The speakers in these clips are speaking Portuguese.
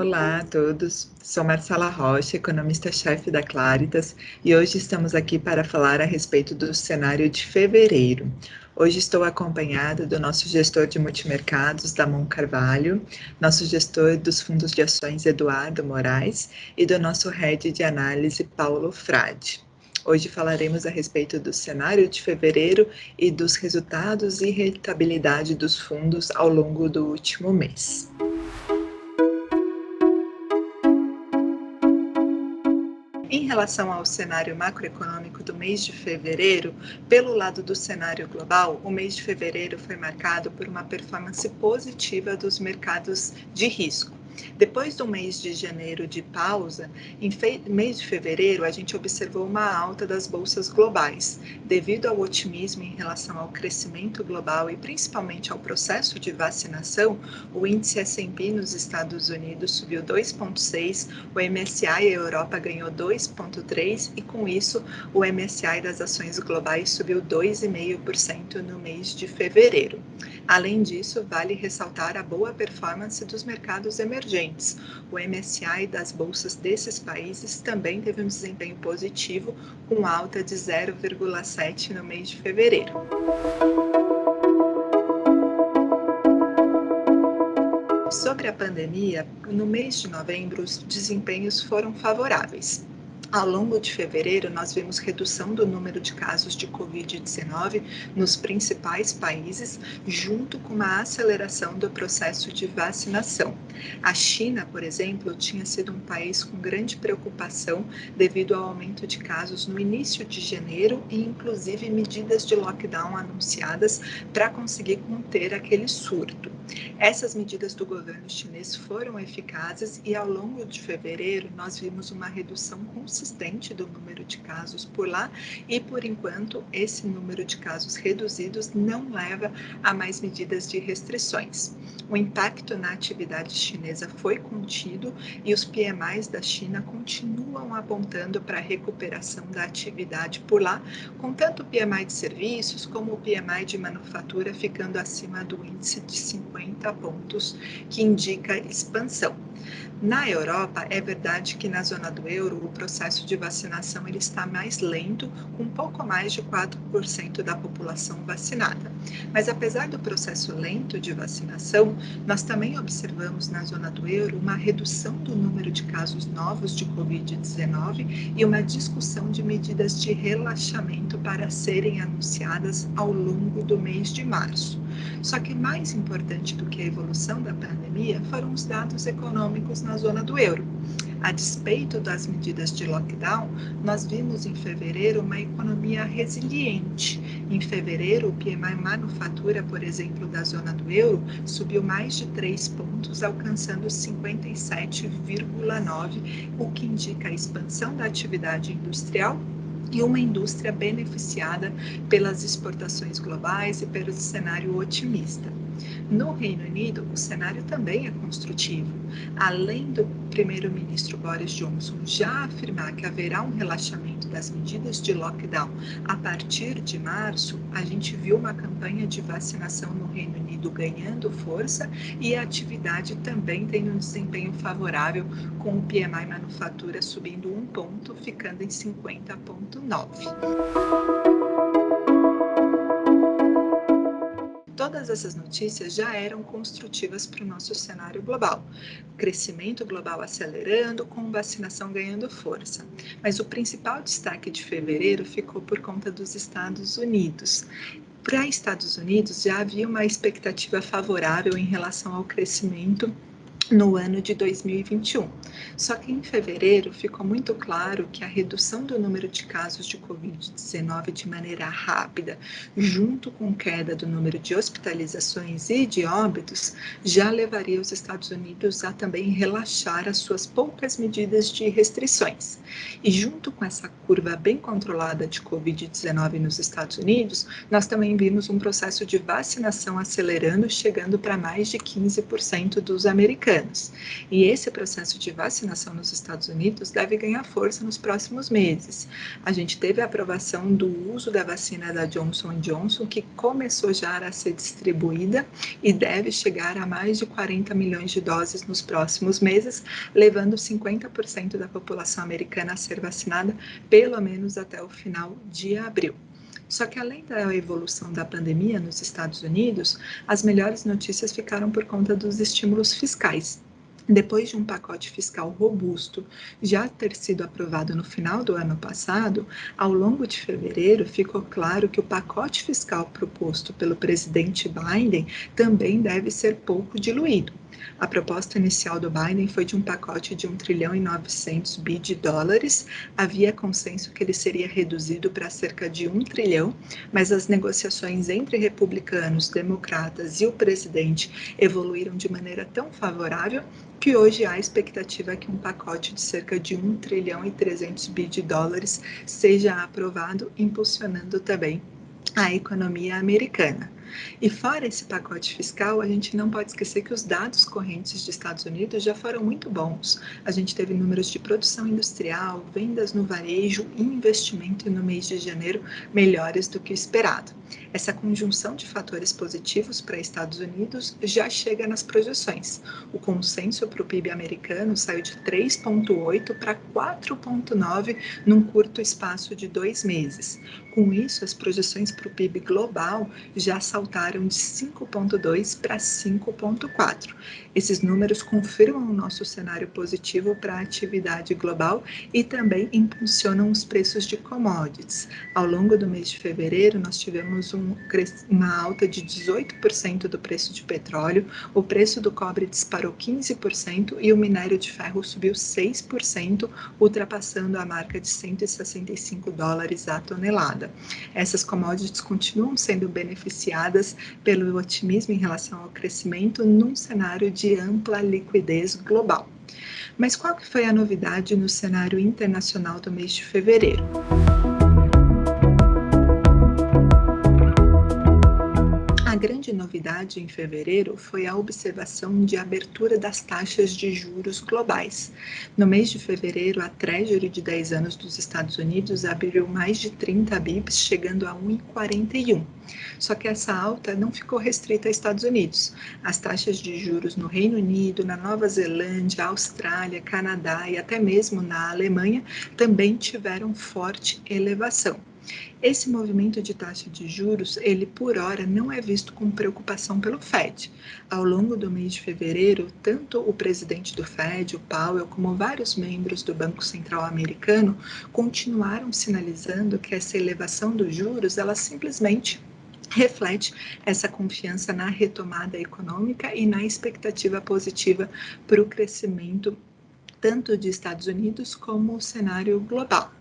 Olá a todos, sou Marcela Rocha, economista-chefe da Claritas, e hoje estamos aqui para falar a respeito do cenário de fevereiro. Hoje estou acompanhada do nosso gestor de multimercados, Damon Carvalho, nosso gestor dos fundos de ações, Eduardo Moraes, e do nosso head de análise, Paulo Frade. Hoje falaremos a respeito do cenário de fevereiro e dos resultados e rentabilidade dos fundos ao longo do último mês. Em relação ao cenário macroeconômico do mês de fevereiro, pelo lado do cenário global, o mês de fevereiro foi marcado por uma performance positiva dos mercados de risco. Depois do mês de janeiro de pausa, em mês de fevereiro a gente observou uma alta das bolsas globais, devido ao otimismo em relação ao crescimento global e principalmente ao processo de vacinação. O índice S&P nos Estados Unidos subiu 2,6%, o MSCI Europa ganhou 2,3% e com isso o MSCI das ações globais subiu 2,5% no mês de fevereiro. Além disso, vale ressaltar a boa performance dos mercados emergentes. O MSCI das bolsas desses países também teve um desempenho positivo, com alta de 0,7% no mês de fevereiro. Sobre a pandemia, no mês de novembro, os desempenhos foram favoráveis. Ao longo de fevereiro, nós vimos redução do número de casos de Covid-19 nos principais países, junto com uma aceleração do processo de vacinação. A China, por exemplo, tinha sido um país com grande preocupação devido ao aumento de casos no início de janeiro e, inclusive, medidas de lockdown anunciadas para conseguir conter aquele surto. Essas medidas do governo chinês foram eficazes e, ao longo de fevereiro, nós vimos uma redução consistente do número de casos por lá e, por enquanto, esse número de casos reduzidos não leva a mais medidas de restrições. O impacto na atividade chinesa foi contido e os PMIs da China continuam apontando para a recuperação da atividade por lá, com tanto o PMI de serviços como o PMI de manufatura ficando acima do índice de 50 pontos, que indica expansão. Na Europa, é verdade que na zona do euro o processo de vacinação ele está mais lento, com pouco mais de 4% da população vacinada. Mas apesar do processo lento de vacinação, nós também observamos na zona do euro uma redução do número de casos novos de Covid-19 e uma discussão de medidas de relaxamento para serem anunciadas ao longo do mês de março. Só que mais importante do que a evolução da pandemia foram os dados econômicos na zona do euro. A despeito das medidas de lockdown, nós vimos em fevereiro uma economia resiliente. Em fevereiro, o PMI manufatura, por exemplo, da zona do euro, subiu mais de 3 pontos, alcançando 57,9, o que indica a expansão da atividade industrial e uma indústria beneficiada pelas exportações globais e pelo cenário otimista. No Reino Unido, o cenário também é construtivo. Além do primeiro-ministro Boris Johnson já afirmar que haverá um relaxamento das medidas de lockdown a partir de março, a gente viu uma campanha de vacinação no Reino Unido ganhando força e a atividade também tem um desempenho favorável, com o PMI manufatura subindo 1 ponto, ficando em 50,9. Todas essas notícias já eram construtivas para o nosso cenário global. Crescimento global acelerando, com vacinação ganhando força. Mas o principal destaque de fevereiro ficou por conta dos Estados Unidos. Para Estados Unidos já havia uma expectativa favorável em relação ao crescimento no ano de 2021. Só que em fevereiro ficou muito claro que a redução do número de casos de Covid-19 de maneira rápida, junto com queda do número de hospitalizações e de óbitos, já levaria os Estados Unidos a também relaxar as suas poucas medidas de restrições. E junto com essa curva bem controlada de Covid-19 nos Estados Unidos, nós também vimos um processo de vacinação acelerando, chegando para mais de 15% dos americanos. americanos. E esse processo de vacinação nos Estados Unidos deve ganhar força nos próximos meses. A gente teve a aprovação do uso da vacina da Johnson Johnson, que começou já a ser distribuída e deve chegar a mais de 40 milhões de doses nos próximos meses, levando 50% da população americana a ser vacinada, pelo menos até o final de abril. Só que além da evolução da pandemia nos Estados Unidos, as melhores notícias ficaram por conta dos estímulos fiscais. Depois de um pacote fiscal robusto já ter sido aprovado no final do ano passado, ao longo de fevereiro ficou claro que o pacote fiscal proposto pelo presidente Biden também deve ser pouco diluído. A proposta inicial do Biden foi de um pacote de 1 trilhão e 900 bi de dólares. Havia consenso que ele seria reduzido para cerca de 1 trilhão, mas as negociações entre republicanos, democratas e o presidente evoluíram de maneira tão favorável que hoje há a expectativa que um pacote de cerca de 1 trilhão e 300 bi de dólares seja aprovado, impulsionando também a economia americana. E fora esse pacote fiscal, a gente não pode esquecer que os dados correntes dos Estados Unidos já foram muito bons. A gente teve números de produção industrial, vendas no varejo e investimento no mês de janeiro melhores do que o esperado. Essa conjunção de fatores positivos para Estados Unidos já chega nas projeções. O consenso para o PIB americano saiu de 3,8 para 4,9 num curto espaço de 2 meses. Com isso, as projeções para o PIB global já saltaram de 5,2 para 5,4. Esses números confirmam o nosso cenário positivo para a atividade global e também impulsionam os preços de commodities. Ao longo do mês de fevereiro, nós tivemos uma alta de 18% do preço de petróleo, o preço do cobre disparou 15% e o minério de ferro subiu 6%, ultrapassando a marca de 165 dólares a tonelada. Essas commodities continuam sendo beneficiadas pelo otimismo em relação ao crescimento num cenário de ampla liquidez global. Mas qual que foi a novidade no cenário internacional do mês de fevereiro? A grande novidade em fevereiro foi a observação de abertura das taxas de juros globais. No mês de fevereiro, a Treasury de 10 anos dos Estados Unidos abriu mais de 30 bips, chegando a 1,41. Só que essa alta não ficou restrita aos Estados Unidos. As taxas de juros no Reino Unido, na Nova Zelândia, Austrália, Canadá e até mesmo na Alemanha também tiveram forte elevação. Esse movimento de taxa de juros, ele por hora não é visto com preocupação pelo Fed. Ao longo do mês de fevereiro, tanto o presidente do Fed, o Powell, como vários membros do Banco Central americano continuaram sinalizando que essa elevação dos juros, ela simplesmente reflete essa confiança na retomada econômica e na expectativa positiva para o crescimento tanto de Estados Unidos como o cenário global.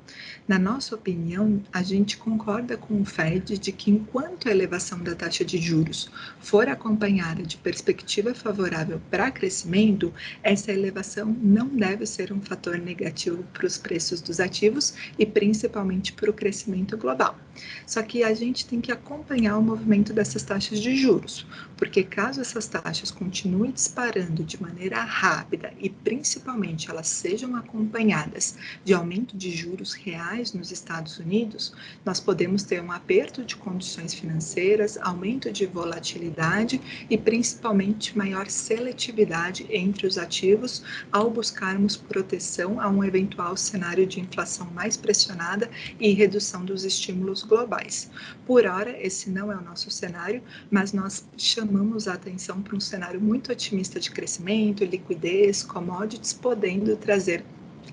Na nossa opinião, a gente concorda com o Fed de que enquanto a elevação da taxa de juros for acompanhada de perspectiva favorável para crescimento, essa elevação não deve ser um fator negativo para os preços dos ativos e principalmente para o crescimento global. Só que a gente tem que acompanhar o movimento dessas taxas de juros, porque caso essas taxas continuem disparando de maneira rápida e principalmente elas sejam acompanhadas de aumento de juros reais nos Estados Unidos, nós podemos ter um aperto de condições financeiras, aumento de volatilidade e principalmente maior seletividade entre os ativos ao buscarmos proteção a um eventual cenário de inflação mais pressionada e redução dos estímulos globais. Por hora, esse não é o nosso cenário, mas nós chamamos a atenção para um cenário muito otimista de crescimento, liquidez, commodities, podendo trazer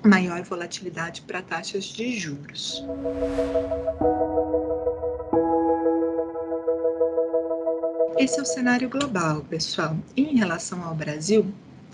maior volatilidade para taxas de juros. Esse é o cenário global, pessoal. Em relação ao Brasil,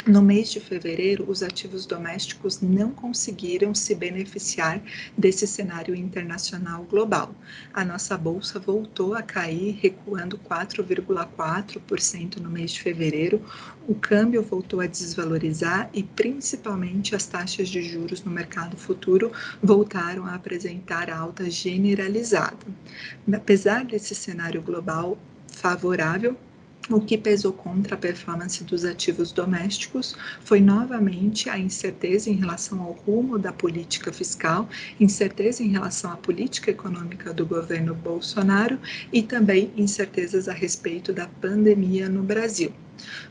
no mês de fevereiro, os ativos domésticos não conseguiram se beneficiar desse cenário internacional global. A nossa bolsa voltou a cair, recuando 4,4% no mês de fevereiro. O câmbio voltou a desvalorizar e, principalmente, as taxas de juros no mercado futuro voltaram a apresentar alta generalizada. Apesar desse cenário global favorável, O que pesou contra a performance dos ativos domésticos foi novamente a incerteza em relação ao rumo da política fiscal, incerteza em relação à política econômica do governo Bolsonaro e também incertezas a respeito da pandemia no Brasil.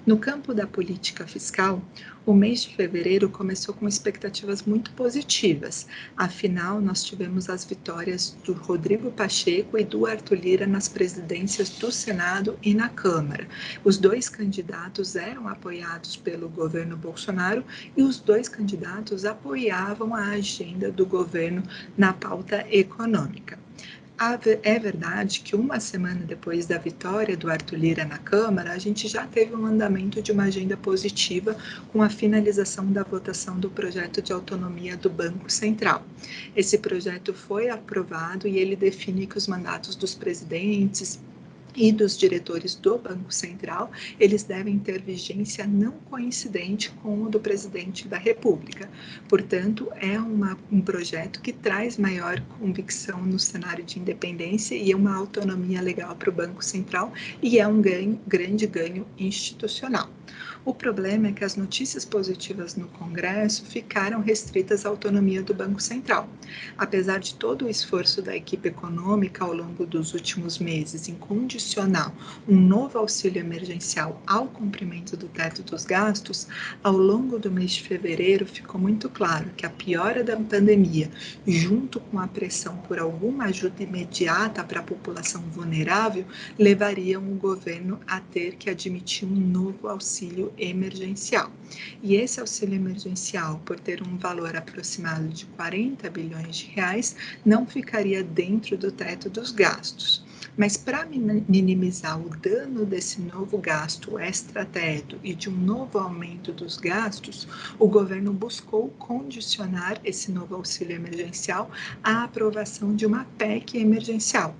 No campo da política fiscal, o mês de fevereiro começou com expectativas muito positivas. Afinal, nós tivemos as vitórias do Rodrigo Pacheco e do Arthur Lira nas presidências do Senado e na Câmara. Os dois candidatos eram apoiados pelo governo Bolsonaro e os dois candidatos apoiavam a agenda do governo na pauta econômica. É verdade que uma semana depois da vitória do Arthur Lira na Câmara, a gente já teve um andamento de uma agenda positiva com a finalização da votação do projeto de autonomia do Banco Central. Esse projeto foi aprovado e ele define que os mandatos dos presidentes e dos diretores do Banco Central, eles devem ter vigência não coincidente com o do presidente da República. Portanto, é um projeto que traz maior convicção no cenário de independência e uma autonomia legal para o Banco Central e é um grande ganho institucional. O problema é que as notícias positivas no Congresso ficaram restritas à autonomia do Banco Central. Apesar de todo o esforço da equipe econômica ao longo dos últimos meses em condicionar um novo auxílio emergencial ao cumprimento do teto dos gastos, ao longo do mês de fevereiro ficou muito claro que a piora da pandemia, junto com a pressão por alguma ajuda imediata para a população vulnerável, levariam o governo a ter que admitir um novo auxílio emergencial. E esse auxílio emergencial, por ter um valor aproximado de 40 bilhões de reais, não ficaria dentro do teto dos gastos. Mas para minimizar o dano desse novo gasto extra-teto e de um novo aumento dos gastos, o governo buscou condicionar esse novo auxílio emergencial à aprovação de uma PEC emergencial.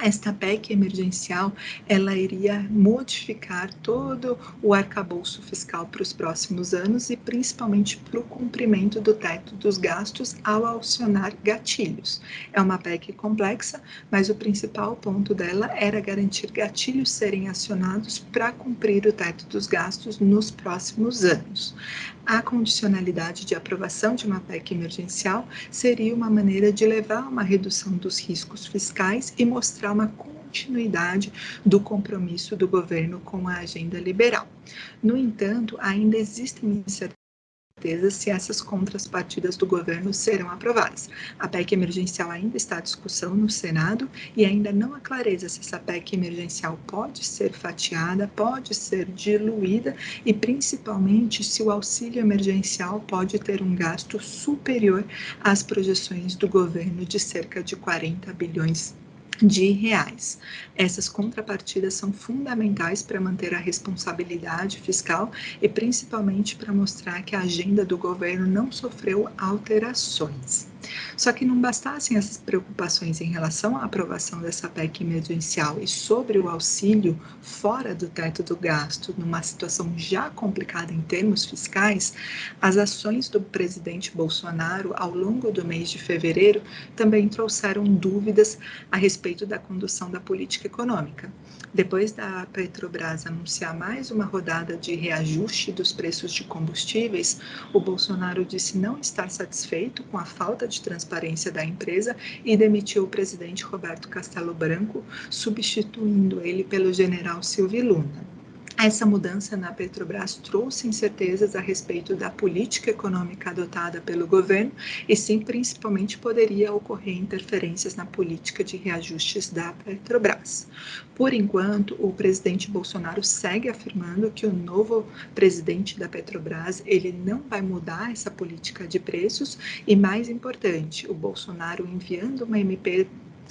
Esta PEC emergencial, ela iria modificar todo o arcabouço fiscal para os próximos anos e principalmente para o cumprimento do teto dos gastos ao acionar gatilhos. É uma PEC complexa, mas o principal ponto dela era garantir gatilhos serem acionados para cumprir o teto dos gastos nos próximos anos. A condicionalidade de aprovação de uma PEC emergencial seria uma maneira de levar a uma redução dos riscos fiscais e mostrar uma continuidade do compromisso do governo com a agenda liberal. No entanto, ainda existem incertezas se essas contrapartidas do governo serão aprovadas. A PEC emergencial ainda está à discussão no Senado e ainda não há clareza se essa PEC emergencial pode ser fatiada, pode ser diluída e, principalmente, se o auxílio emergencial pode ter um gasto superior às projeções do governo de cerca de 40 bilhões de reais. Essas contrapartidas são fundamentais para manter a responsabilidade fiscal e principalmente para mostrar que a agenda do governo não sofreu alterações. Só que não bastassem essas preocupações em relação à aprovação dessa PEC emergencial e sobre o auxílio fora do teto do gasto, numa situação já complicada em termos fiscais, as ações do presidente Bolsonaro ao longo do mês de fevereiro também trouxeram dúvidas a respeito da condução da política econômica. Depois da Petrobras anunciar mais uma rodada de reajuste dos preços de combustíveis, o Bolsonaro disse não estar satisfeito com a falta de transparência da empresa e demitiu o presidente Roberto Castelo Branco, substituindo ele pelo general Silvio Luna. Essa mudança na Petrobras trouxe incertezas a respeito da política econômica adotada pelo governo e sim, principalmente, poderia ocorrer interferências na política de reajustes da Petrobras. Por enquanto, o presidente Bolsonaro segue afirmando que o novo presidente da Petrobras, ele não vai mudar essa política de preços e, mais importante, o Bolsonaro enviando uma MP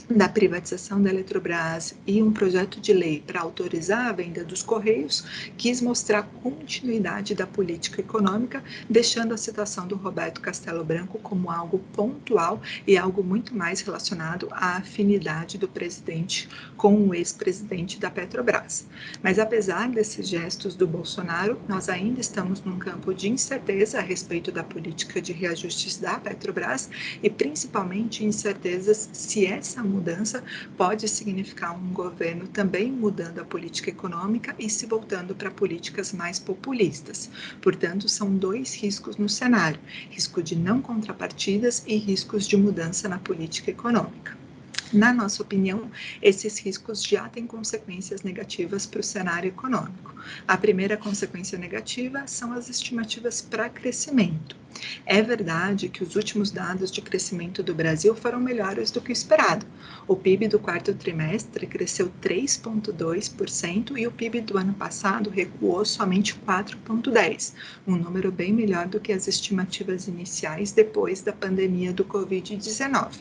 da privatização da Eletrobras e um projeto de lei para autorizar a venda dos Correios, quis mostrar continuidade da política econômica, deixando a situação do Roberto Castelo Branco como algo pontual e algo muito mais relacionado à afinidade do presidente com o ex-presidente da Petrobras. Mas apesar desses gestos do Bolsonaro, nós ainda estamos num campo de incerteza a respeito da política de reajustes da Petrobras e principalmente incertezas se essa mudança pode significar um governo também mudando a política econômica e se voltando para políticas mais populistas. Portanto, são dois riscos no cenário: risco de não contrapartidas e riscos de mudança na política econômica. Na nossa opinião, esses riscos já têm consequências negativas para o cenário econômico. A primeira consequência negativa são as estimativas para crescimento. É verdade que os últimos dados de crescimento do Brasil foram melhores do que o esperado. O PIB do quarto trimestre cresceu 3,2% e o PIB do ano passado recuou somente 4,10%, um número bem melhor do que as estimativas iniciais depois da pandemia do Covid-19.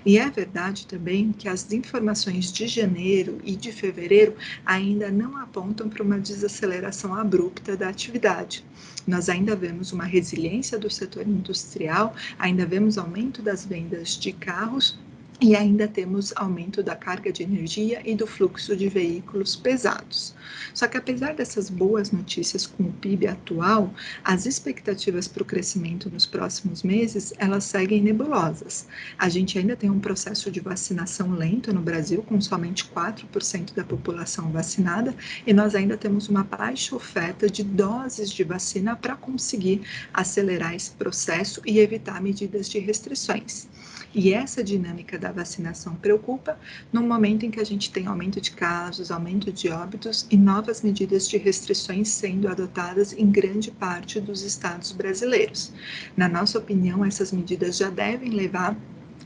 E é verdade também que as informações de janeiro e de fevereiro ainda não apontam para uma desaceleração abrupta da atividade. Nós ainda vemos uma resiliência do setor industrial, ainda vemos aumento das vendas de carros e ainda temos aumento da carga de energia e do fluxo de veículos pesados. Só que apesar dessas boas notícias com o PIB atual, as expectativas para o crescimento nos próximos meses, elas seguem nebulosas. A gente ainda tem um processo de vacinação lento no Brasil, com somente 4% da população vacinada, e nós ainda temos uma baixa oferta de doses de vacina para conseguir acelerar esse processo e evitar medidas de restrições. E essa dinâmica da vacinação preocupa no momento em que a gente tem aumento de casos, aumento de óbitos e novas medidas de restrições sendo adotadas em grande parte dos estados brasileiros. Na nossa opinião, essas medidas já devem levar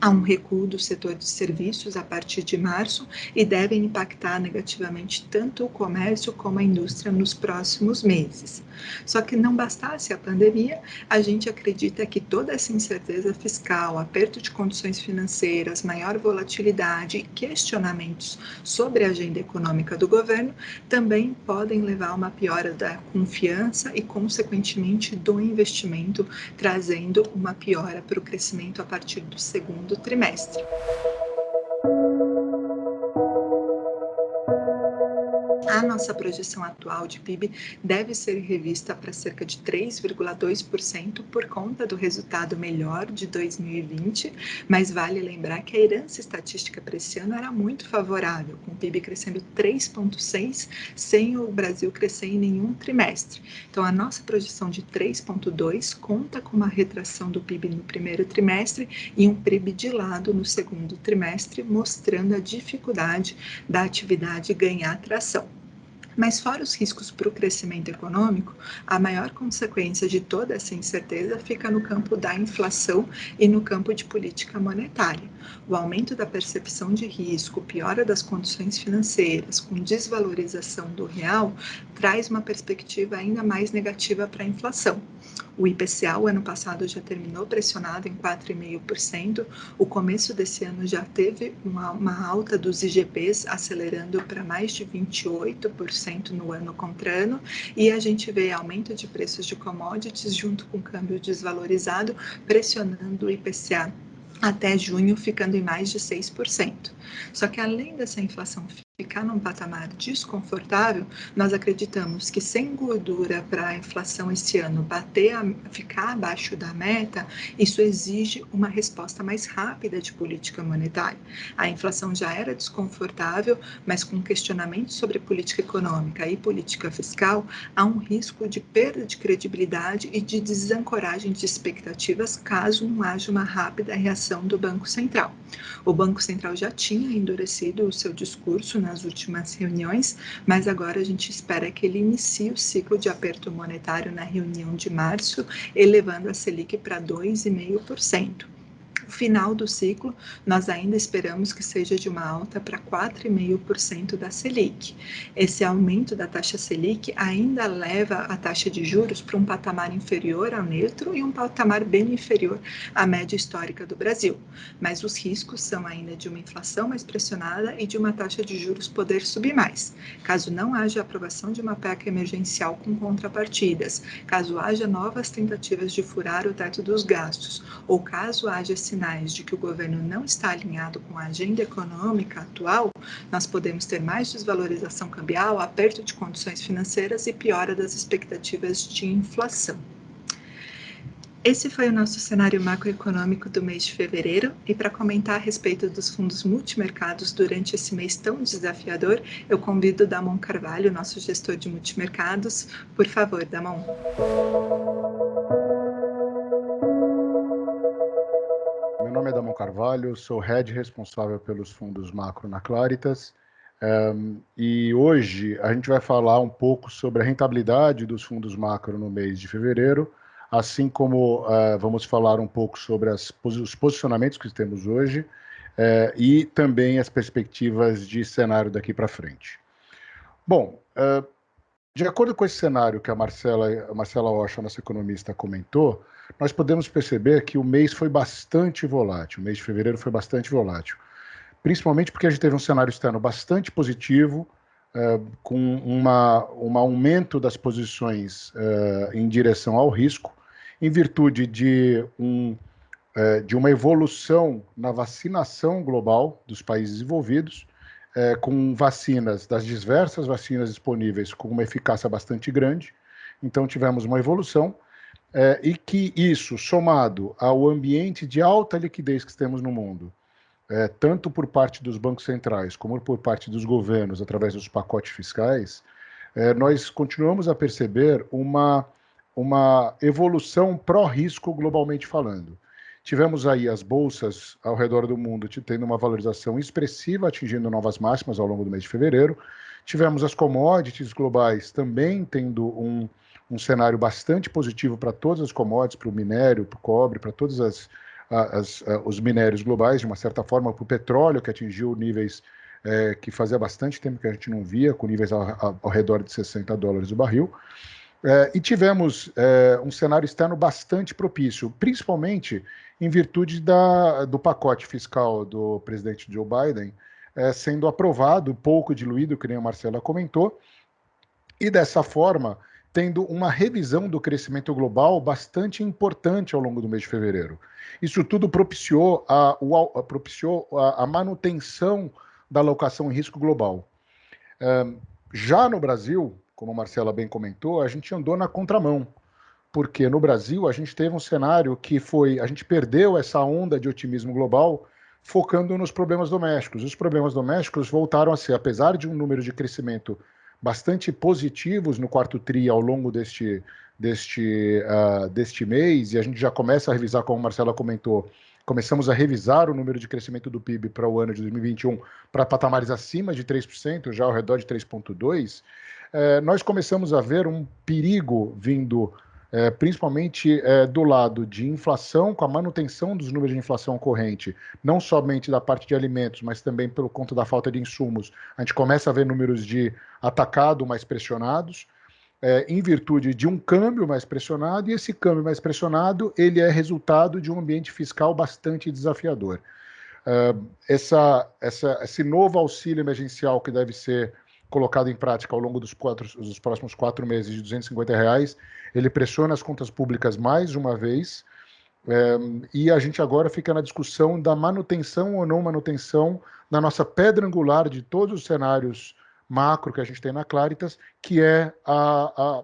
a um recuo do setor de serviços a partir de março e devem impactar negativamente tanto o comércio como a indústria nos próximos meses. Só que não bastasse a pandemia, a gente acredita que toda essa incerteza fiscal, aperto de condições financeiras, maior volatilidade e questionamentos sobre a agenda econômica do governo também podem levar a uma piora da confiança e, consequentemente, do investimento, trazendo uma piora para o crescimento a partir do segundo trimestre. A nossa projeção atual de PIB deve ser revista para cerca de 3,2% por conta do resultado melhor de 2020, mas vale lembrar que a herança estatística para esse ano era muito favorável, com o PIB crescendo 3,6% sem o Brasil crescer em nenhum trimestre. Então, a nossa projeção de 3,2% conta com uma retração do PIB no primeiro trimestre e um PIB de lado no segundo trimestre, mostrando a dificuldade da atividade ganhar tração. Mas fora os riscos para o crescimento econômico, a maior consequência de toda essa incerteza fica no campo da inflação e no campo de política monetária. O aumento da percepção de risco, piora das condições financeiras, com desvalorização do real, traz uma perspectiva ainda mais negativa para a inflação. O IPCA, o ano passado, já terminou pressionado em 4,5%. O começo desse ano já teve uma alta dos IGPs, acelerando para mais de 28% no ano contra ano. E a gente vê aumento de preços de commodities junto com o câmbio desvalorizado, pressionando o IPCA até junho, ficando em mais de 6%. Só que além dessa inflação ficar num patamar desconfortável, nós acreditamos que sem gordura para a inflação esse ano ficar abaixo da meta, isso exige uma resposta mais rápida de política monetária. A inflação já era desconfortável, mas com questionamentos sobre política econômica e política fiscal, há um risco de perda de credibilidade e de desancoragem de expectativas caso não haja uma rápida reação do Banco Central. O Banco Central já tinha endurecido o seu discurso nas últimas reuniões, mas agora a gente espera que ele inicie o ciclo de aperto monetário na reunião de março, elevando a Selic para 2,5%. O final do ciclo, nós ainda esperamos que seja de uma alta para 4,5% da Selic. Esse aumento da taxa Selic ainda leva a taxa de juros para um patamar inferior ao neutro e um patamar bem inferior à média histórica do Brasil. Mas os riscos são ainda de uma inflação mais pressionada e de uma taxa de juros poder subir mais. Caso não haja aprovação de uma PEC emergencial com contrapartidas, caso haja novas tentativas de furar o teto dos gastos, ou caso haja sinais de que o governo não está alinhado com a agenda econômica atual, nós podemos ter mais desvalorização cambial, aperto de condições financeiras e piora das expectativas de inflação. Esse foi o nosso cenário macroeconômico do mês de fevereiro, e para comentar a respeito dos fundos multimercados durante esse mês tão desafiador, eu convido Damon Carvalho, nosso gestor de multimercados. Por favor, Damon. Meu nome é Damon Carvalho, sou head responsável pelos fundos macro na Claritas. E hoje a gente vai falar um pouco sobre a rentabilidade dos fundos macro no mês de fevereiro, assim como vamos falar um pouco sobre os posicionamentos que temos hoje e também as perspectivas de cenário daqui para frente. Bom, de acordo com esse cenário que a Marcela Rocha, nossa economista, comentou, nós podemos perceber que o mês foi bastante volátil, o mês de fevereiro foi bastante volátil, principalmente porque a gente teve um cenário externo bastante positivo, com um aumento das posições em direção ao risco, em virtude de uma evolução na vacinação global dos países envolvidos, com vacinas, das diversas vacinas disponíveis, com uma eficácia bastante grande. Então tivemos uma evolução, e que isso, somado ao ambiente de alta liquidez que temos no mundo, tanto por parte dos bancos centrais como por parte dos governos, através dos pacotes fiscais, nós continuamos a perceber uma evolução pró-risco globalmente falando. Tivemos aí as bolsas ao redor do mundo tendo uma valorização expressiva, atingindo novas máximas ao longo do mês de fevereiro. Tivemos as commodities globais também tendo um cenário bastante positivo para todas as commodities, para o minério, para o cobre, para todos os minérios globais, de uma certa forma, para o petróleo, que atingiu níveis que fazia bastante tempo que a gente não via, com níveis ao redor de $60 o barril. E tivemos um cenário externo bastante propício, principalmente em virtude do pacote fiscal do presidente Joe Biden sendo aprovado, pouco diluído, que nem a Marcela comentou, e dessa forma tendo uma revisão do crescimento global bastante importante ao longo do mês de fevereiro. Isso tudo propiciou a manutenção da alocação em risco global. Já no Brasil, como a Marcela bem comentou, a gente andou na contramão, porque no Brasil a gente teve um cenário que a gente perdeu essa onda de otimismo global focando nos problemas domésticos. Os problemas domésticos voltaram a ser, apesar de um número de crescimento bastante positivos no quarto tri ao longo deste mês, e a gente já começa a revisar, como a Marcela comentou, começamos a revisar o número de crescimento do PIB para o ano de 2021 para patamares acima de 3%, já ao redor de 3,2%, nós começamos a ver um perigo vindo principalmente do lado de inflação, com a manutenção dos números de inflação corrente, não somente da parte de alimentos, mas também pelo conta da falta de insumos. A gente começa a ver números de atacado mais pressionados, em virtude de um câmbio mais pressionado, e esse câmbio mais pressionado ele é resultado de um ambiente fiscal bastante desafiador. Esse novo auxílio emergencial que deve ser colocado em prática ao longo dos próximos 4 meses de R$250, ele pressiona as contas públicas mais uma vez, e a gente agora fica na discussão da manutenção ou não manutenção da nossa pedra angular de todos os cenários macro que a gente tem na Claritas, que é a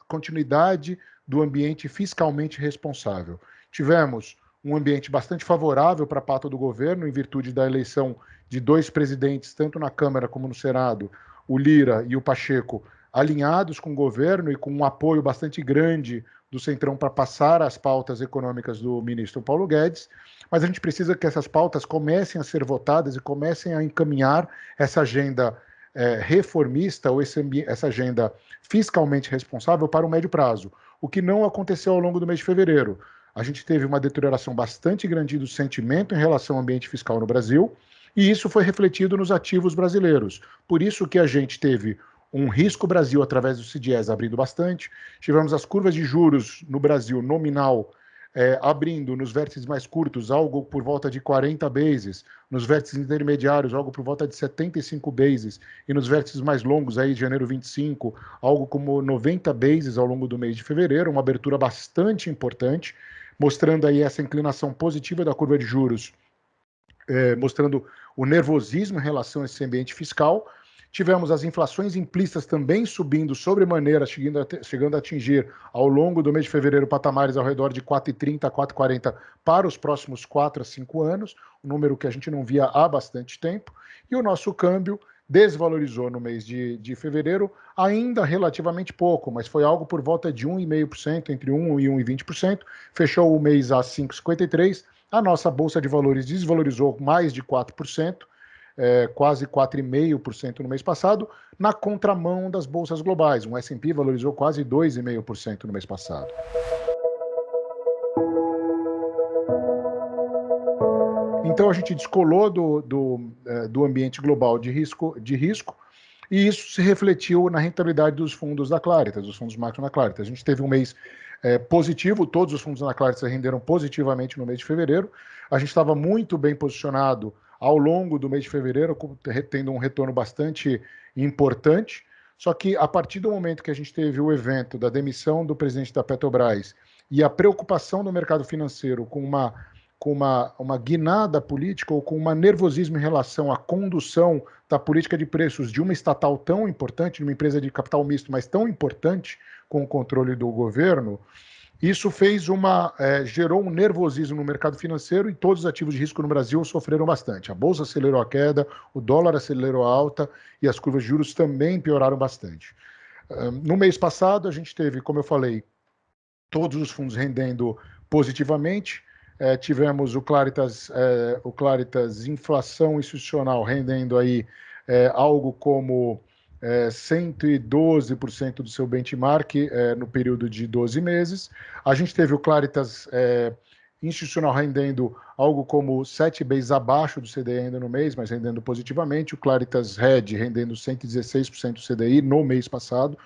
continuidade do ambiente fiscalmente responsável. Tivemos um ambiente bastante favorável para a pauta do governo, em virtude da eleição de 2 presidentes, tanto na Câmara como no Senado, o Lira e o Pacheco, alinhados com o governo e com um apoio bastante grande do Centrão para passar as pautas econômicas do ministro Paulo Guedes, mas a gente precisa que essas pautas comecem a ser votadas e comecem a encaminhar essa agenda reformista ou essa agenda fiscalmente responsável para o médio prazo, o que não aconteceu ao longo do mês de fevereiro. A gente teve uma deterioração bastante grande do sentimento em relação ao ambiente fiscal no Brasil, e isso foi refletido nos ativos brasileiros. Por isso que a gente teve um risco Brasil através do CDS abrindo bastante, tivemos as curvas de juros no Brasil nominal abrindo nos vértices mais curtos, algo por volta de 40 bases, nos vértices intermediários, algo por volta de 75 bases, e nos vértices mais longos, aí de janeiro 25, algo como 90 bases ao longo do mês de fevereiro, uma abertura bastante importante, mostrando aí essa inclinação positiva da curva de juros, mostrando o nervosismo em relação a esse ambiente fiscal. Tivemos as inflações implícitas também subindo sobremaneira, chegando a atingir ao longo do mês de fevereiro patamares ao redor de 4,30 a 4,40 para os próximos 4 a 5 anos, um número que a gente não via há bastante tempo, e o nosso câmbio desvalorizou no mês de fevereiro, ainda relativamente pouco, mas foi algo por volta de 1,5%, entre 1% e 1,20%, fechou o mês a 5,53%, a nossa Bolsa de Valores desvalorizou mais de 4%, quase 4,5% no mês passado, na contramão das bolsas globais. O S&P valorizou quase 2,5% no mês passado. Então a gente descolou do ambiente global de risco, e isso se refletiu na rentabilidade dos fundos da Claritas, dos fundos macro da Claritas. A gente teve um mês positivo, todos os fundos da Claritas renderam positivamente no mês de fevereiro. A gente estava muito bem posicionado ao longo do mês de fevereiro, tendo um retorno bastante importante. Só que a partir do momento que a gente teve o evento da demissão do presidente da Petrobras e a preocupação do mercado financeiro com uma guinada política ou com um nervosismo em relação à condução da política de preços de uma estatal tão importante, de uma empresa de capital misto, mas tão importante com o controle do governo, isso gerou um nervosismo no mercado financeiro e todos os ativos de risco no Brasil sofreram bastante. A bolsa acelerou a queda, o dólar acelerou a alta e as curvas de juros também pioraram bastante. No mês passado, a gente teve, como eu falei, todos os fundos rendendo positivamente. Tivemos o Claritas Inflação Institucional rendendo aí algo como 112% do seu benchmark no período de 12 meses. A gente teve o Claritas Institucional rendendo algo como 7 vezes abaixo do CDI ainda no mês, mas rendendo positivamente. O Claritas Red rendendo 116% do CDI no mês passado.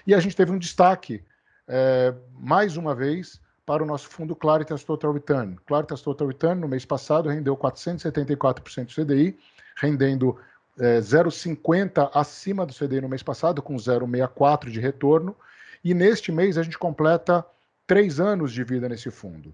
E a gente teve um destaque, mais uma vez, para o nosso fundo Claritas Total Return. Claritas Total Return, no mês passado, rendeu 474% do CDI, rendendo 0,50 acima do CDI no mês passado, com 0,64 de retorno. E neste mês a gente completa 3 anos de vida nesse fundo.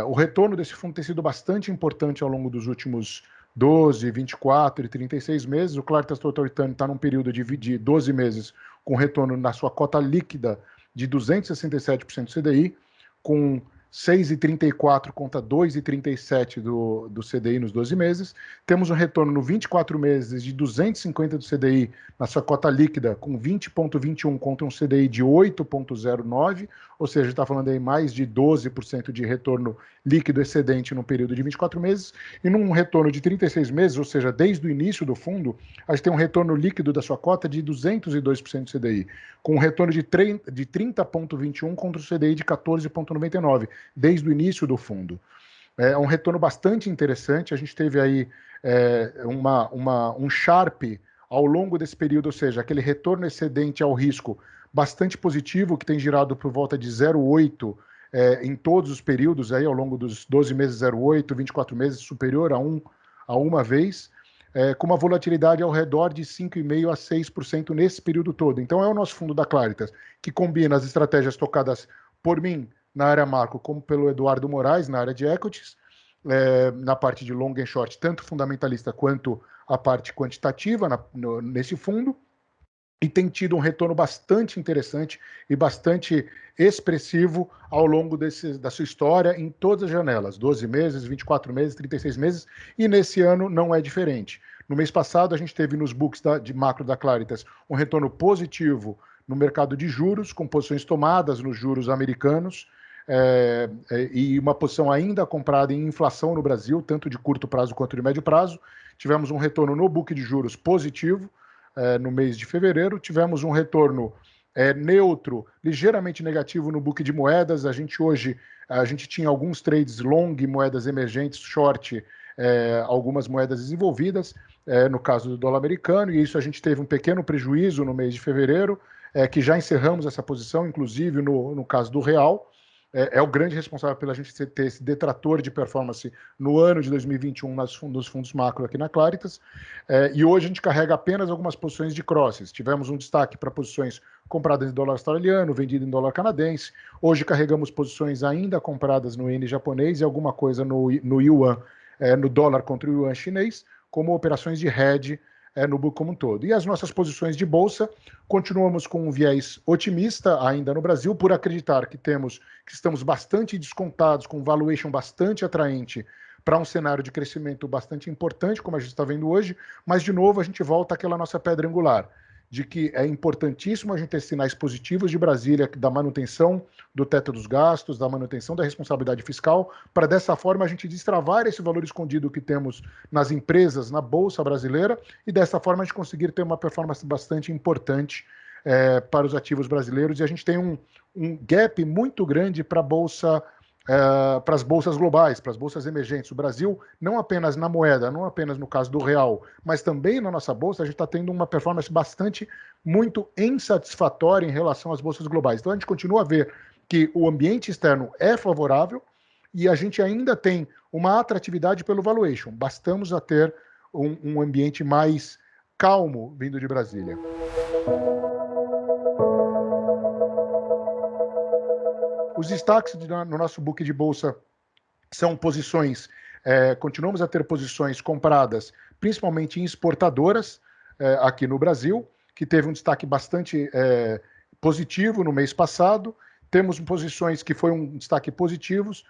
O retorno desse fundo tem sido bastante importante ao longo dos últimos 12, 24 e 36 meses. O Claritas Total Return está num período de 12 meses com retorno na sua cota líquida de 267% do CDI, com 6,34 contra 2,37 do CDI nos 12 meses. Temos um retorno no 24 meses de 250 do CDI na sua cota líquida, com 20,21 contra um CDI de 8,09, ou seja, está falando aí mais de 12% de retorno líquido excedente no período de 24 meses, e num retorno de 36 meses, ou seja, desde o início do fundo, a gente tem um retorno líquido da sua cota de 202% do CDI, com um retorno de 30,21 contra o CDI de 14,99, desde o início do fundo. É um retorno bastante interessante. A gente teve aí um Sharpe ao longo desse período, ou seja, aquele retorno excedente ao risco bastante positivo, que tem girado por volta de 0,8 em todos os períodos, aí, ao longo dos 12 meses 0,8, 24 meses superior a uma vez, com uma volatilidade ao redor de 5,5% a 6% nesse período todo. Então é o nosso fundo da Claritas, que combina as estratégias tocadas por mim na área macro, como pelo Eduardo Moraes na área de equities, na parte de long and short, tanto fundamentalista quanto a parte quantitativa nesse fundo, e tem tido um retorno bastante interessante e bastante expressivo ao longo da sua história em todas as janelas, 12 meses, 24 meses, 36 meses, e nesse ano não é diferente. No mês passado, a gente teve nos books de macro da Claritas um retorno positivo no mercado de juros, com posições tomadas nos juros americanos, e uma posição ainda comprada em inflação no Brasil, tanto de curto prazo quanto de médio prazo. Tivemos um retorno no book de juros positivo no mês de fevereiro. Tivemos um retorno neutro, ligeiramente negativo no book de moedas. A gente tinha alguns trades long, moedas emergentes, short, algumas moedas desenvolvidas, no caso do dólar americano, e isso a gente teve um pequeno prejuízo no mês de fevereiro, que já encerramos essa posição, inclusive no caso do real. É o grande responsável pela gente ter esse detrator de performance no ano de 2021 nos fundos macro aqui na Claritas. E hoje a gente carrega apenas algumas posições de crosses. Tivemos um destaque para posições compradas em dólar australiano, vendidas em dólar canadense. Hoje carregamos posições ainda compradas no iene japonês e alguma coisa no yuan, no dólar contra o yuan chinês, como operações de hedge no book como um todo. E as nossas posições de bolsa, continuamos com um viés otimista ainda no Brasil, por acreditar que estamos bastante descontados, com um valuation bastante atraente para um cenário de crescimento bastante importante, como a gente está vendo hoje, mas, de novo, a gente volta àquela nossa pedra angular, de que é importantíssimo a gente ter sinais positivos de Brasília, da manutenção do teto dos gastos, da manutenção da responsabilidade fiscal, para dessa forma a gente destravar esse valor escondido que temos nas empresas, na Bolsa brasileira, e dessa forma a gente conseguir ter uma performance bastante importante para os ativos brasileiros. E a gente tem um gap muito grande para a Bolsa, para as bolsas globais, para as bolsas emergentes. O Brasil, não apenas na moeda, não apenas no caso do real, mas também na nossa bolsa, a gente está tendo uma performance muito insatisfatória em relação às bolsas globais. Então a gente continua a ver que o ambiente externo é favorável e a gente ainda tem uma atratividade pelo valuation. Bastamos a ter um ambiente mais calmo vindo de Brasília. Os destaques no nosso book de bolsa são posições, continuamos a ter posições compradas, principalmente em exportadoras aqui no Brasil, que teve um destaque bastante positivo no mês passado. Temos posições que foi um destaque positivos.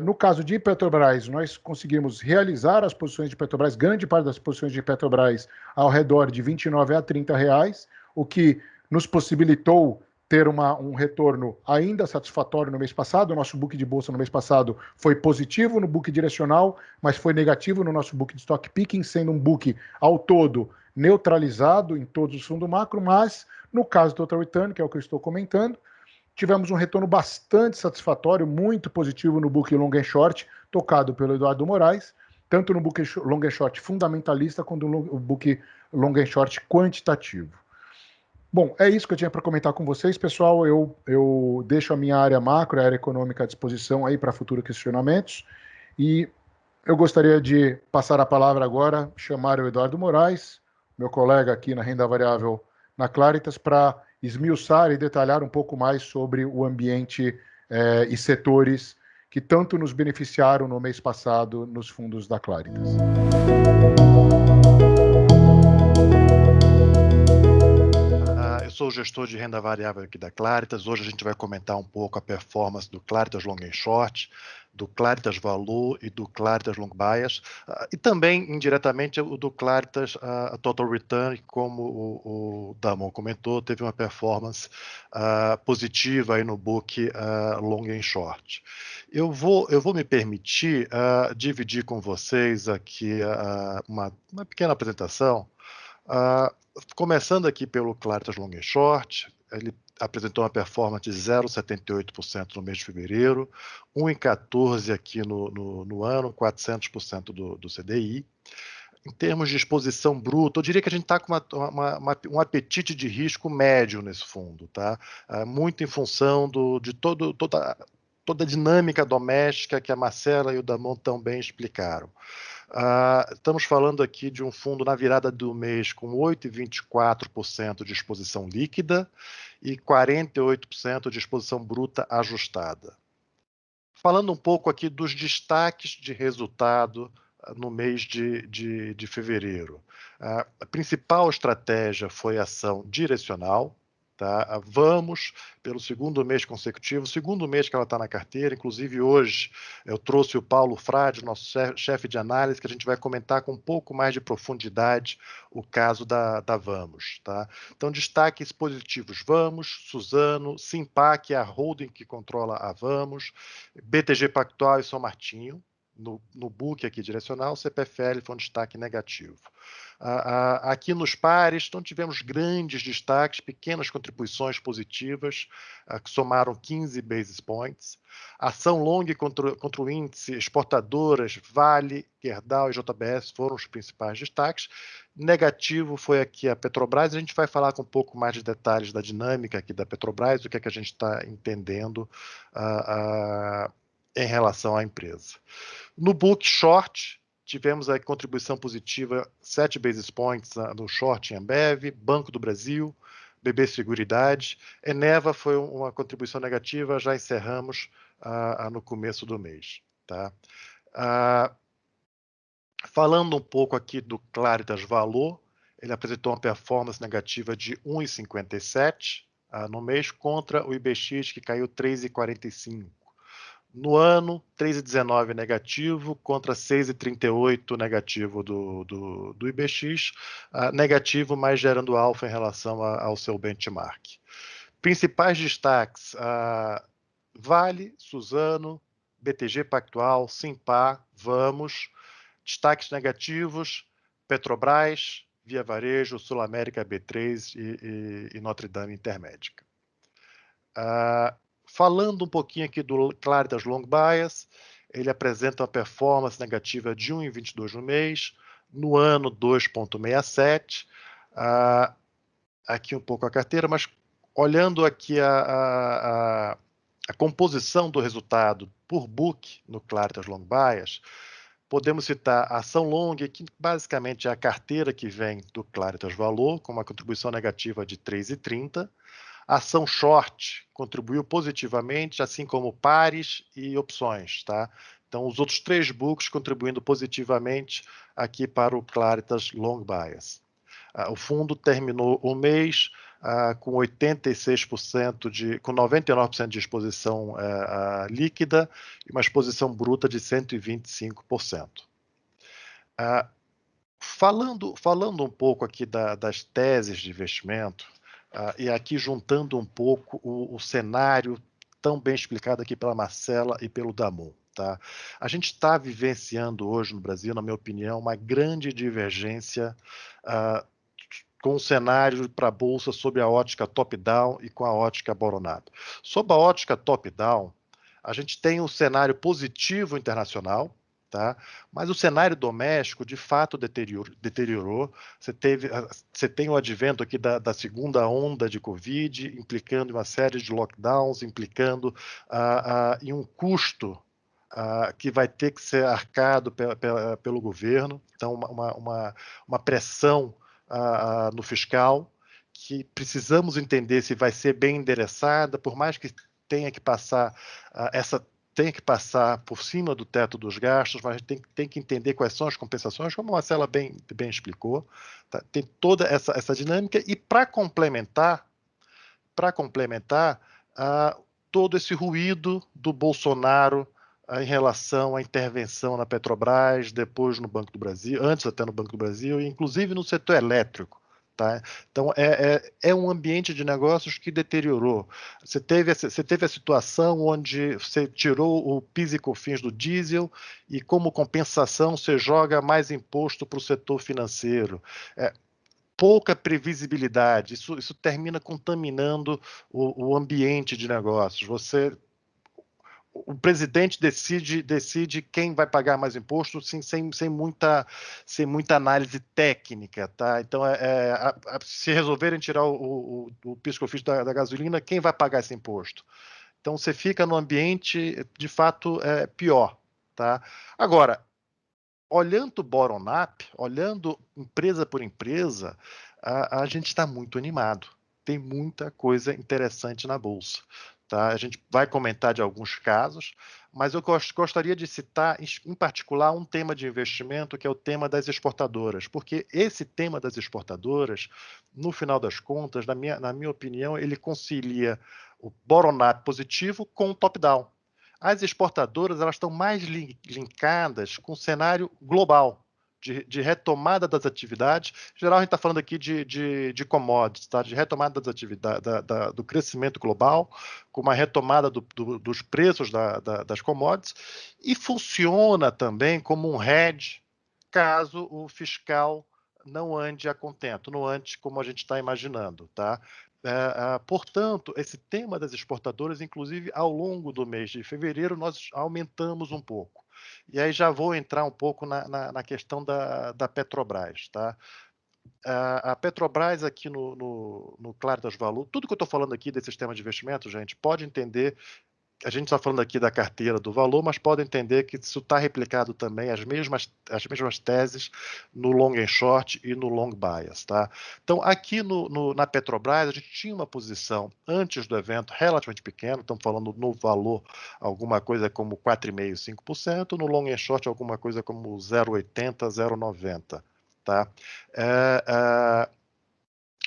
No caso de Petrobras, nós conseguimos realizar as posições de Petrobras, grande parte das posições de Petrobras, ao redor de R$29 a R$30, o que nos possibilitou ter um retorno ainda satisfatório no mês passado. O nosso book de bolsa no mês passado foi positivo no book direcional, mas foi negativo no nosso book de stock picking, sendo um book ao todo neutralizado em todos os fundos macro, mas no caso do Total Return, que é o que eu estou comentando, tivemos um retorno bastante satisfatório, muito positivo no book long and short, tocado pelo Eduardo Moraes, tanto no book long and short fundamentalista, quanto no book long and short quantitativo. Bom, é isso que eu tinha para comentar com vocês, pessoal. Eu deixo a minha área macro, a área econômica à disposição aí para futuros questionamentos. E eu gostaria de passar a palavra agora, chamar o Eduardo Moraes, meu colega aqui na renda variável na Claritas, para esmiuçar e detalhar um pouco mais sobre o ambiente e setores que tanto nos beneficiaram no mês passado nos fundos da Claritas. Eu sou o gestor de renda variável aqui da Claritas. Hoje a gente vai comentar um pouco a performance do Claritas Long and Short, do Claritas Valor e do Claritas Long Bias, e também, indiretamente, o do Claritas Total Return, como o Damon comentou, teve uma performance positiva aí no book Long and Short. Eu vou me permitir dividir com vocês aqui uma pequena apresentação, começando aqui pelo Claritas Long and Short. Ele apresentou uma performance de 0,78% no mês de fevereiro, 1,14% aqui no ano, 400% do CDI. Em termos de exposição bruta, eu diria que a gente está com um apetite de risco médio nesse fundo, tá? Muito em função de toda a dinâmica doméstica que a Marcela e o Damon tão bem explicaram. Estamos falando aqui de um fundo na virada do mês com 8,24% de exposição líquida e 48% de exposição bruta ajustada. Falando um pouco aqui dos destaques de resultado no mês de fevereiro. A principal estratégia foi a ação direcional. Tá? Vamos, pelo segundo mês consecutivo, segundo mês que ela está na carteira. Inclusive, hoje eu trouxe o Paulo Frade, nosso chefe de análise, que a gente vai comentar com um pouco mais de profundidade o caso da Vamos. Tá? Então, destaques positivos: Vamos, Suzano, Simpac, a holding que controla a Vamos, BTG Pactual e São Martinho. No book aqui direcional, o CPFL foi um destaque negativo. Aqui nos pares, então tivemos grandes destaques, pequenas contribuições positivas, que somaram 15 basis points. Ação long contra o índice, exportadoras, Vale, Gerdau e JBS foram os principais destaques. Negativo foi aqui a Petrobras. A gente vai falar com um pouco mais de detalhes da dinâmica aqui da Petrobras, o que é que a gente está entendendo em relação à empresa. No book short, tivemos a contribuição positiva 7 basis points no short em Ambev, Banco do Brasil, BB Seguridade. Eneva foi uma contribuição negativa, já encerramos no começo do mês. Tá? Falando um pouco aqui do Claritas Valor, ele apresentou uma performance negativa de 1,57 no mês contra o IBX, que caiu 3,45. No ano, 3,19 negativo contra 6,38 negativo do IBX, negativo, mas gerando alfa em relação ao seu benchmark. Principais destaques, Vale, Suzano, BTG Pactual, Simpar, Vamos. Destaques negativos, Petrobras, Via Varejo, Sul América B3 e Notre Dame Intermédica. Falando um pouquinho aqui do Claritas Long Bias, ele apresenta uma performance negativa de 1,22 no mês, no ano 2,67. Aqui um pouco a carteira, mas olhando aqui a composição do resultado por book no Claritas Long Bias, podemos citar a ação long, que basicamente é a carteira que vem do Claritas Valor, com uma contribuição negativa de 3,30. A ação short contribuiu positivamente, assim como pares e opções. Tá? Então, os outros 3 books contribuindo positivamente aqui para o Claritas Long Bias. O fundo terminou o mês com 86%, com 99% de exposição líquida e uma exposição bruta de 125%. Falando um pouco aqui das teses de investimento, e aqui juntando um pouco o cenário tão bem explicado aqui pela Marcela e pelo Damon. Tá? A gente está vivenciando hoje no Brasil, na minha opinião, uma grande divergência com o cenário para a Bolsa sob a ótica top-down e com a ótica bottom-up. Sob a ótica top-down, a gente tem um cenário positivo internacional, tá? Mas o cenário doméstico, de fato, deteriorou. Você tem o advento aqui da segunda onda de Covid, implicando em uma série de lockdowns, implicando em um custo que vai ter que ser arcado pelo governo. Então, uma pressão no fiscal, que precisamos entender se vai ser bem endereçada, por mais que tenha que passar por cima do teto dos gastos, mas a gente tem que entender quais são as compensações, como a Marcela bem explicou. Tá? Tem toda essa dinâmica, e para complementar todo esse ruído do Bolsonaro em relação à intervenção na Petrobras, depois no Banco do Brasil, antes até no Banco do Brasil, e inclusive no setor elétrico. Tá? Então, é um ambiente de negócios que deteriorou. Você teve a situação onde você tirou o PIS e COFINS do diesel e, como compensação, você joga mais imposto para o setor financeiro. Pouca previsibilidade, isso termina contaminando o ambiente de negócios. O presidente decide quem vai pagar mais imposto sem muita análise técnica. Tá? Então, se resolverem tirar o PIS/COFINS da gasolina, quem vai pagar esse imposto? Então, você fica no ambiente, de fato, pior. Tá? Agora, olhando bottom-up, olhando empresa por empresa, a gente está muito animado. Tem muita coisa interessante na Bolsa. Tá? A gente vai comentar de alguns casos, mas eu gostaria de citar, em particular, um tema de investimento, que é o tema das exportadoras, porque esse tema das exportadoras, no final das contas, na minha opinião, ele concilia o bottom-up positivo com o top-down. As exportadoras, elas estão mais linkadas com o cenário global, de retomada das atividades. Em geral, a gente está falando aqui de commodities, tá? De retomada das atividades, do crescimento global, com uma retomada dos preços das commodities, e funciona também como um hedge, caso o fiscal não ande a contento, não ande como a gente está imaginando. Tá? Portanto, esse tema das exportadoras, inclusive, ao longo do mês de fevereiro, nós aumentamos um pouco. E aí já vou entrar um pouco na questão da Petrobras. Tá? A Petrobras aqui no Claritas Valor, tudo que eu estou falando aqui desse sistema de investimento, gente, pode entender, a gente está falando aqui da carteira do valor, mas pode entender que isso está replicado também, as mesmas teses no long and short e no long bias. Tá? Então, aqui na Petrobras, a gente tinha uma posição antes do evento relativamente pequena, estamos falando no valor alguma coisa como 4,5%, 5%, no long and short alguma coisa como 0,80%, 0,90%. Tá?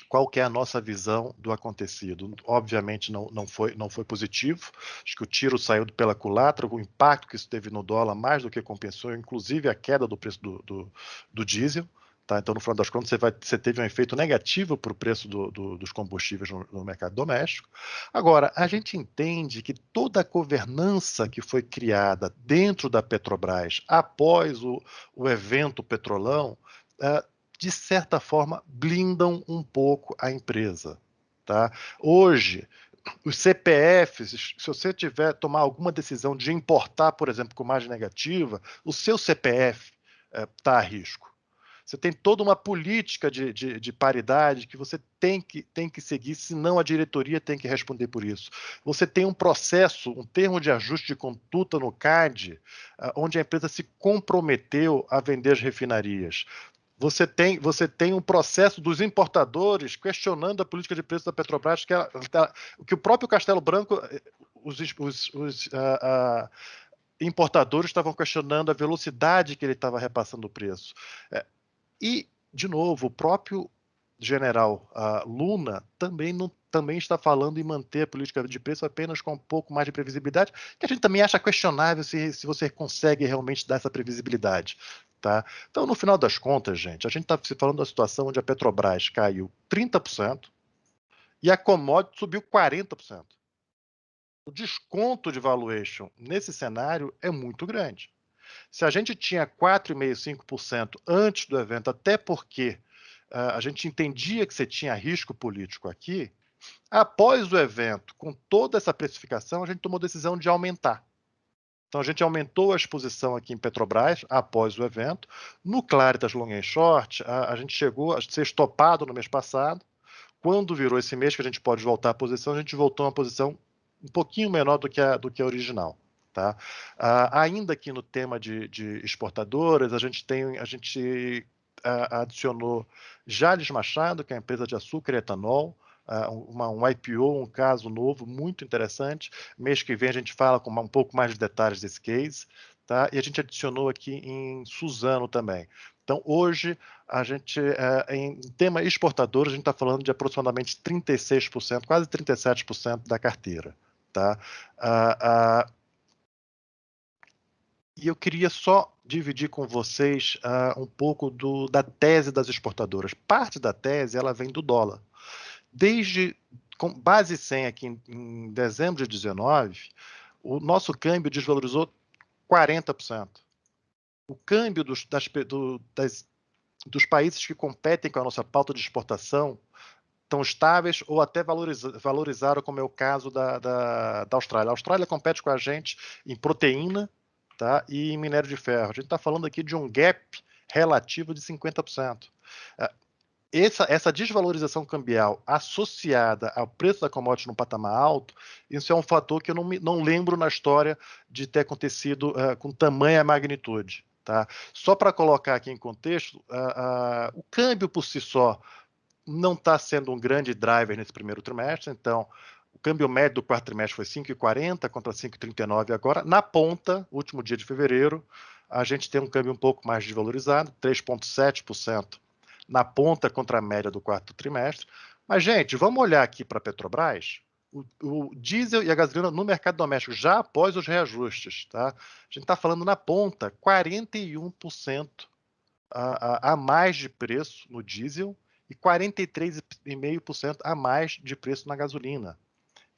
Qual que é a nossa visão do acontecido? Obviamente não foi positivo, acho que o tiro saiu pela culatra, o impacto que isso teve no dólar mais do que compensou, inclusive a queda do preço do diesel. Tá? Então, no final das contas, você teve um efeito negativo para o preço dos combustíveis no mercado doméstico. Agora, a gente entende que toda a governança que foi criada dentro da Petrobras após o evento Petrolão, de certa forma, blindam um pouco a empresa. Tá? Hoje, os CPFs, se você tomar alguma decisão de importar, por exemplo, com margem negativa, o seu CPF está a risco. Você tem toda uma política de paridade que você tem que seguir, senão a diretoria tem que responder por isso. Você tem um processo, um termo de ajuste de conduta no CAD, onde a empresa se comprometeu a vender as refinarias. Você tem um processo dos importadores questionando a política de preço da Petrobras, que o próprio Castelo Branco, os importadores estavam questionando a velocidade que ele estava repassando o preço. E, de novo, o próprio general Luna também está falando em manter a política de preço apenas com um pouco mais de previsibilidade, que a gente também acha questionável se você consegue realmente dar essa previsibilidade. Tá? Então, no final das contas, gente, a gente está falando da situação onde a Petrobras caiu 30% e a commodity subiu 40%. O desconto de valuation nesse cenário é muito grande. Se a gente tinha 4,5%, 5% antes do evento, até porque a gente entendia que você tinha risco político aqui, após o evento, com toda essa precificação, a gente tomou a decisão de aumentar. Então, a gente aumentou a exposição aqui em Petrobras após o evento. No Claritas Long and Short, a gente chegou a ser estopado no mês passado. Quando virou esse mês que a gente pode voltar à posição, a gente voltou a uma posição um pouquinho menor do que a original. Tá? Ainda aqui no tema de exportadoras, a gente adicionou Jalles Machado, que é a empresa de açúcar e etanol, um IPO, um caso novo, muito interessante. Mês que vem a gente fala com um pouco mais de detalhes desse case. Tá? E a gente adicionou aqui em Suzano também. Então, hoje, a gente, em tema exportador, a gente está falando de aproximadamente 36%, quase 37% da carteira. Tá? E eu queria só dividir com vocês um pouco da tese das exportadoras. Parte da tese ela vem do dólar. Com base 100 aqui em dezembro de 2019, o nosso câmbio desvalorizou 40%. O câmbio dos países que competem com a nossa pauta de exportação estão estáveis ou até valorizaram, como é o caso da Austrália. A Austrália compete com a gente em proteína, tá, e em minério de ferro. A gente está falando aqui de um gap relativo de 50%. Essa desvalorização cambial associada ao preço da commodity num patamar alto, isso é um fator que eu não lembro na história de ter acontecido com tamanha magnitude. Tá? Só para colocar aqui em contexto, o câmbio por si só não está sendo um grande driver nesse primeiro trimestre, então o câmbio médio do quarto trimestre foi 5,40 contra 5,39 agora. Na ponta, último dia de fevereiro, a gente tem um câmbio um pouco mais desvalorizado, 3,7% na ponta contra a média do quarto trimestre. Mas, gente, vamos olhar aqui para a Petrobras, o diesel e a gasolina no mercado doméstico, já após os reajustes. Tá? A gente está falando na ponta, 41% a mais de preço no diesel e 43,5% a mais de preço na gasolina.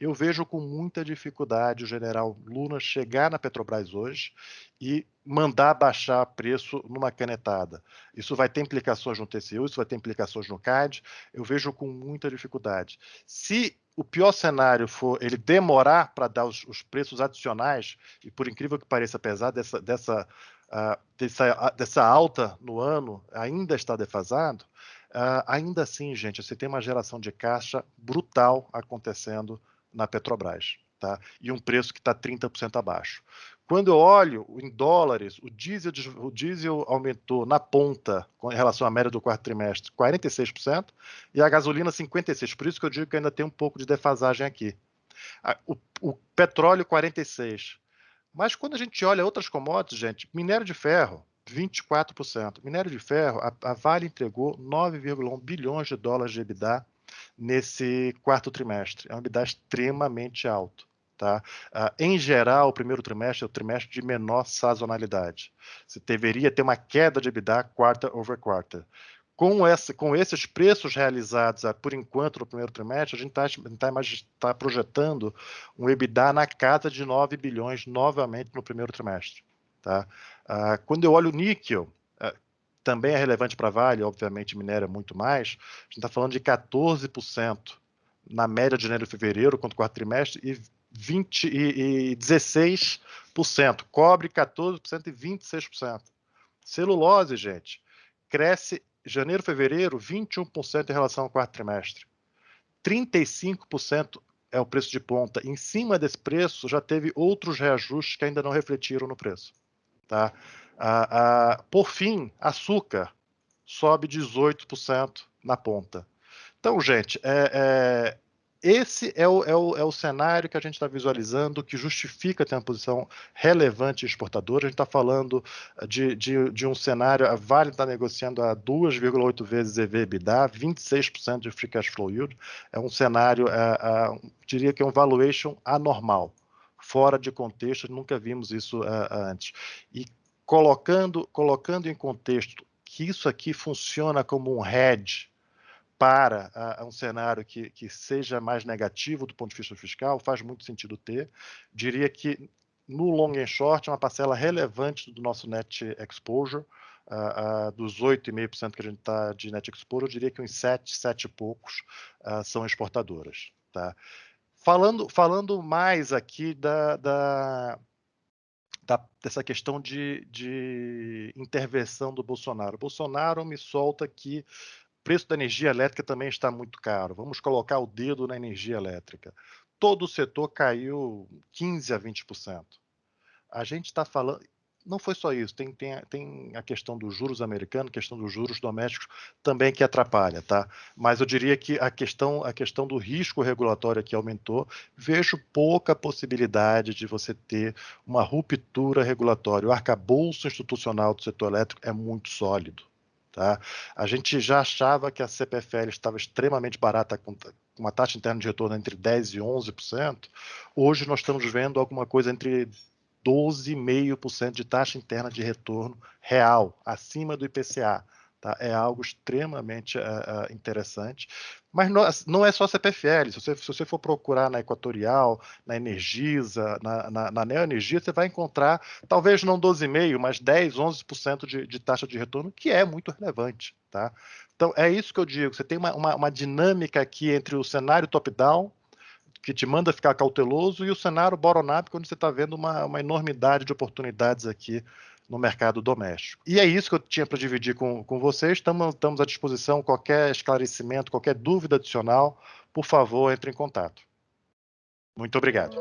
Eu vejo com muita dificuldade o general Luna chegar na Petrobras hoje e mandar baixar preço numa canetada. Isso vai ter implicações no TCU, isso vai ter implicações no CAD, eu vejo com muita dificuldade. Se o pior cenário for ele demorar para dar os preços adicionais, e por incrível que pareça, apesar dessa alta no ano ainda está defasado, ainda assim, gente, você tem uma geração de caixa brutal acontecendo na Petrobras, tá? E um preço que está 30% abaixo. Quando eu olho em dólares, o diesel aumentou na ponta, em relação à média do quarto trimestre, 46%, e a gasolina 56%. Por isso que eu digo que ainda tem um pouco de defasagem aqui. O petróleo 46%. Mas quando a gente olha outras commodities, gente, minério de ferro, 24%. Minério de ferro, a Vale entregou 9,1 bilhões de dólares de EBITDA nesse quarto trimestre. É um EBITDA extremamente alto. Tá? Em geral, o primeiro trimestre é o trimestre de menor sazonalidade. Você deveria ter uma queda de EBITDA quarter over quarter. Com esses preços realizados, por enquanto, no primeiro trimestre, a gente está projetando um EBITDA na casa de 9 bilhões novamente no primeiro trimestre. Tá? Quando eu olho o níquel, também é relevante para a Vale, obviamente minera muito mais, a gente está falando de 14% na média de janeiro e fevereiro, quanto quarto trimestre, e 16%. Cobre 14% e 26%. Celulose, gente, cresce janeiro, fevereiro, 21% em relação ao quarto trimestre. 35% é o preço de ponta. Em cima desse preço, já teve outros reajustes que ainda não refletiram no preço. Tá? Por fim, açúcar sobe 18% na ponta. Então, gente, esse é o cenário que a gente está visualizando que justifica ter uma posição relevante exportadora. A gente está falando de um cenário, a Vale está negociando a 2,8 vezes EV/EBITDA, 26% de free cash flow yield. É um cenário, diria que é um valuation anormal, fora de contexto, nunca vimos isso antes. E colocando em contexto que isso aqui funciona como um hedge para um cenário que seja mais negativo do ponto de vista fiscal, faz muito sentido ter. Diria que no long and short, uma parcela relevante do nosso net exposure, dos 8,5% que a gente está de net exposure, eu diria que uns 7 e poucos são exportadoras. Tá? Falando mais aqui dessa questão de intervenção do Bolsonaro. O Bolsonaro me solta que o preço da energia elétrica também está muito caro. Vamos colocar o dedo na energia elétrica. Todo o setor caiu 15% a 20%. A gente está falando... Não foi só isso, tem a questão dos juros americanos, a questão dos juros domésticos também que atrapalha, tá? Mas eu diria que a questão do risco regulatório que aumentou, vejo pouca possibilidade de você ter uma ruptura regulatória. O arcabouço institucional do setor elétrico é muito sólido. Tá? A gente já achava que a CPFL estava extremamente barata, com uma taxa interna de retorno entre 10% e 11%. Hoje nós estamos vendo alguma coisa entre 12,5% de taxa interna de retorno real, acima do IPCA. Tá? É algo extremamente interessante. Mas não é só CPFL. Se você for procurar na Equatorial, na Energisa, na Neoenergia, você vai encontrar, talvez não 12,5%, mas 10%, 11% de taxa de retorno, que é muito relevante. Tá? Então, é isso que eu digo. Você tem uma dinâmica aqui entre o cenário top-down, que te manda ficar cauteloso, e o cenário bottom-up, quando você está vendo uma enormidade de oportunidades aqui no mercado doméstico. E é isso que eu tinha para dividir com vocês. Estamos à disposição. Qualquer esclarecimento, qualquer dúvida adicional, por favor, entre em contato. Muito obrigado.